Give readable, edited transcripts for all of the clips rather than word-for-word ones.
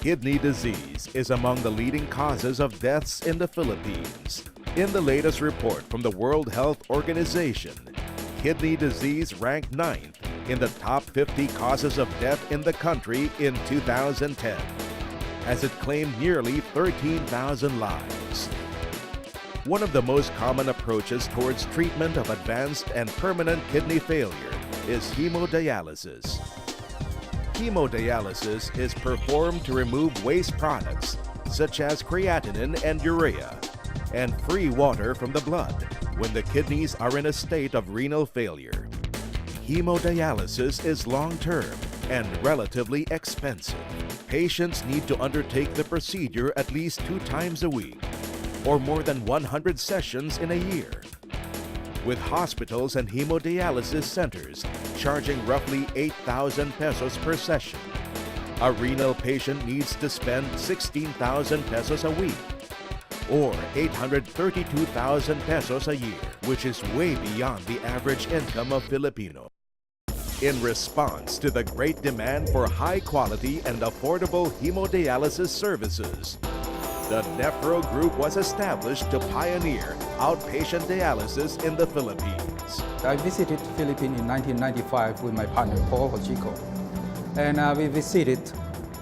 Kidney disease is among the leading causes of deaths in the Philippines. In the latest report from the World Health Organization, kidney disease ranked 9th in the top 50 causes of death in the country in 2010, as it claimed nearly 13,000 lives. One of the most common approaches towards treatment of advanced and permanent kidney failure is hemodialysis. Hemodialysis is performed to remove waste products such as creatinine and urea and free water from the blood when the kidneys are in a state of renal failure. Hemodialysis is long-term and relatively expensive. Patients need to undertake the procedure at least 2 times a week or more than 100 sessions in a year, with hospitals and hemodialysis centers charging roughly 8,000 pesos per session. A renal patient needs to spend 16,000 pesos a week, or 832,000 pesos a year, which is way beyond the average income of Filipino. In response to the great demand for high-quality and affordable hemodialysis services, the Nephro Group was established to pioneer outpatient dialysis in the Philippines. I visited the Philippines in 1995 with my partner Paul Chico, and we visited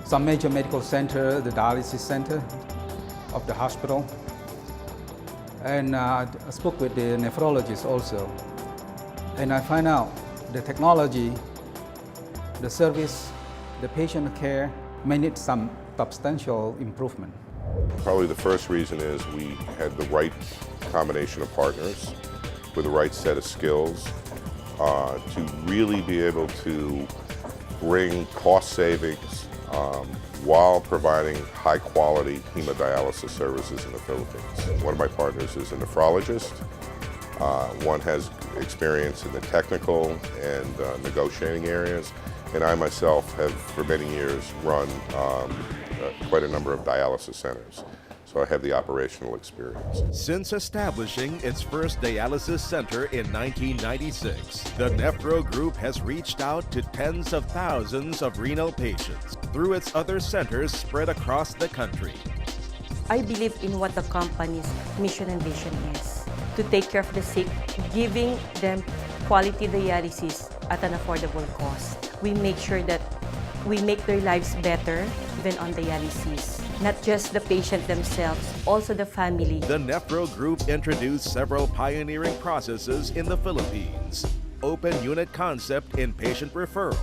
some major medical center, the dialysis center of the hospital, and I spoke with the nephrologist also, and I find out the technology, the service, the patient care may need some substantial improvement. Probably the first reason is we had the right combination of partners with the right set of skills to really be able to bring cost savings while providing high-quality hemodialysis services in the Philippines. One of my partners is a nephrologist. One has experience in the technical and negotiating areas, and I myself have for many years run quite a number of dialysis centers, so I have the operational experience. Since establishing its first dialysis center in 1996, the Nephro Group has reached out to tens of thousands of renal patients through its other centers spread across the country. I believe in what the company's mission and vision is, to take care of the sick, giving them quality dialysis at an affordable cost. We make sure that we make their lives better even on dialysis. Not just the patient themselves, also the family. The Nephro Group introduced several pioneering processes in the Philippines. Open unit concept in patient referral,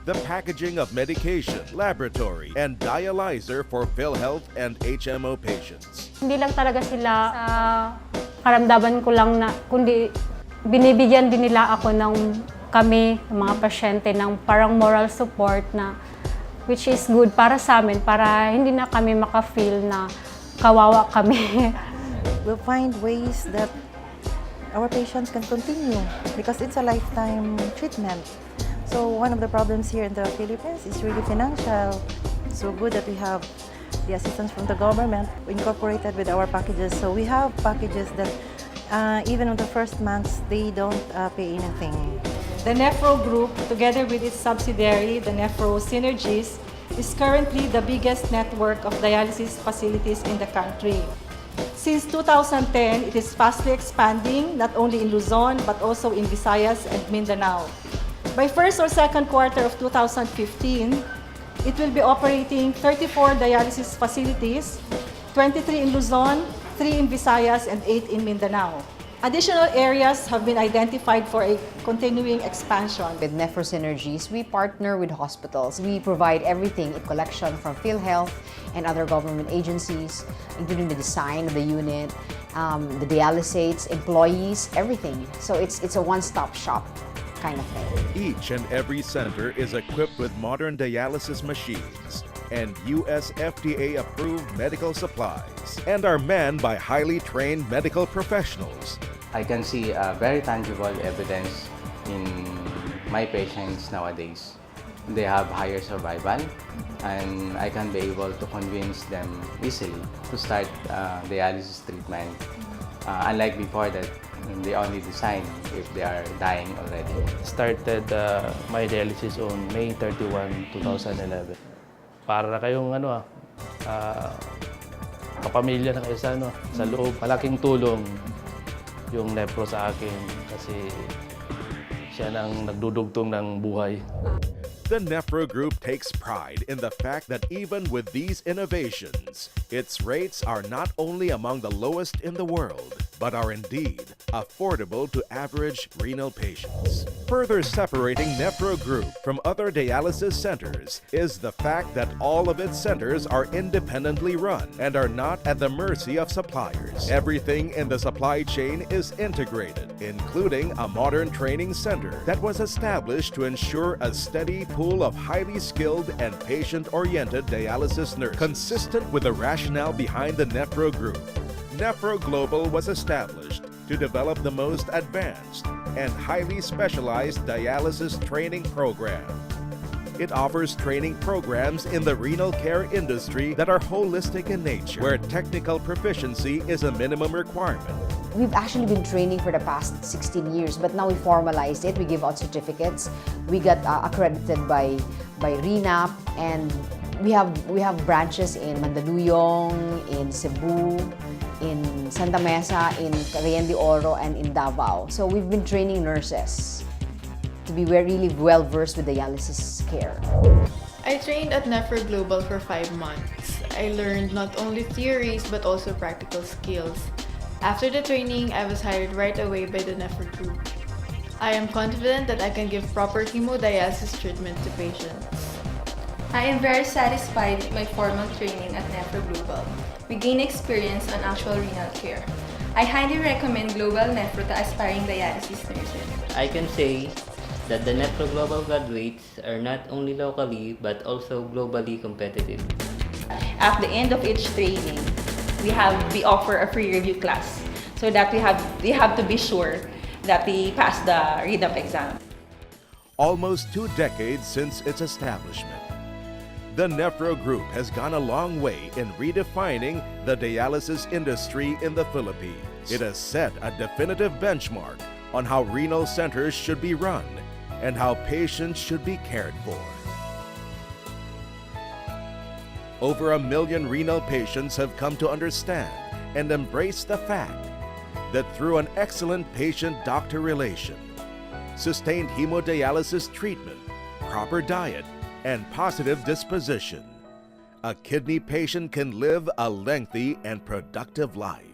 the packaging of medication, laboratory, and dialyzer for PhilHealth and HMO patients. Hindi lang talaga sila sa karamdaman ko lang na, kundi binibigyan din nila ako ng kami, mga pasyente, ng parang moral support na which is good para sa amin, para hindi na kami maka-feel na kawawa kami. We'll find ways that our patients can continue because it's a lifetime treatment. So one of the problems here in the Philippines is really financial. So good that we have the assistance from the government incorporated with our packages. So we have packages that even on the first months, they don't pay anything. The Nephro Group, together with its subsidiary, the Nephro Synergies, is currently the biggest network of dialysis facilities in the country. Since 2010, it is fastly expanding, not only in Luzon, but also in Visayas and Mindanao. By first or second quarter of 2015, it will be operating 34 dialysis facilities, 23 in Luzon, 3 in Visayas, and 8 in Mindanao. Additional areas have been identified for a continuing expansion. With Nephro Synergies, we partner with hospitals. We provide everything in collection from PhilHealth and other government agencies, including the design of the unit, the dialysates, employees, everything. So it's a one-stop shop kind of thing. Each and every center is equipped with modern dialysis machines and US FDA-approved medical supplies, and are manned by highly trained medical professionals. I can see very tangible evidence in my patients nowadays. They have higher survival, and I can be able to convince them easily to start dialysis treatment, unlike before that they only decide if they are dying already. Started my dialysis on May 31, 2011. Para kayong kapamilya na kayo sa loob. Malaking tulong yung Nephro sa akin kasi siya nang nagdudugtong ng buhay. The Nephro Group takes pride in the fact that even with these innovations, its rates are not only among the lowest in the world, but are indeed affordable to average renal patients. Further separating Nephro Group from other dialysis centers is the fact that all of its centers are independently run and are not at the mercy of suppliers. Everything in the supply chain is integrated, including a modern training center that was established to ensure a steady pool of highly skilled and patient-oriented dialysis nurses. Consistent with the rationale behind the Nephro Group, Nephro Global was established to develop the most advanced and highly specialized dialysis training program. It offers training programs in the renal care industry that are holistic in nature, where technical proficiency is a minimum requirement. We've actually been training for the past 16 years, but now we formalized it. We give out certificates. We got accredited by RENAP, and we have branches in Mandaluyong, in Cebu, in Santa Mesa, in Cagayan de Oro, and in Davao. So we've been training nurses to be really well-versed with dialysis care. I trained at Nephro Global for 5 months. I learned not only theories but also practical skills. After the training, I was hired right away by the Nephro Group. I am confident that I can give proper hemodialysis treatment to patients. I am very satisfied with my formal training at Nephro Global. We gain experience on actual renal care. I highly recommend Global Nephro to aspiring dialysis nurses. I can say that the Nephro Global graduates are not only locally but also globally competitive. At the end of each training, we offer a free review class so that we have to be sure that we pass the REDAP exam. Almost 2 decades since its establishment, the Nephro Group has gone a long way in redefining the dialysis industry in the Philippines. It has set a definitive benchmark on how renal centers should be run and how patients should be cared for. Over 1 million renal patients have come to understand and embrace the fact that through an excellent patient-doctor relation, sustained hemodialysis treatment, proper diet, and positive disposition, a kidney patient can live a lengthy and productive life.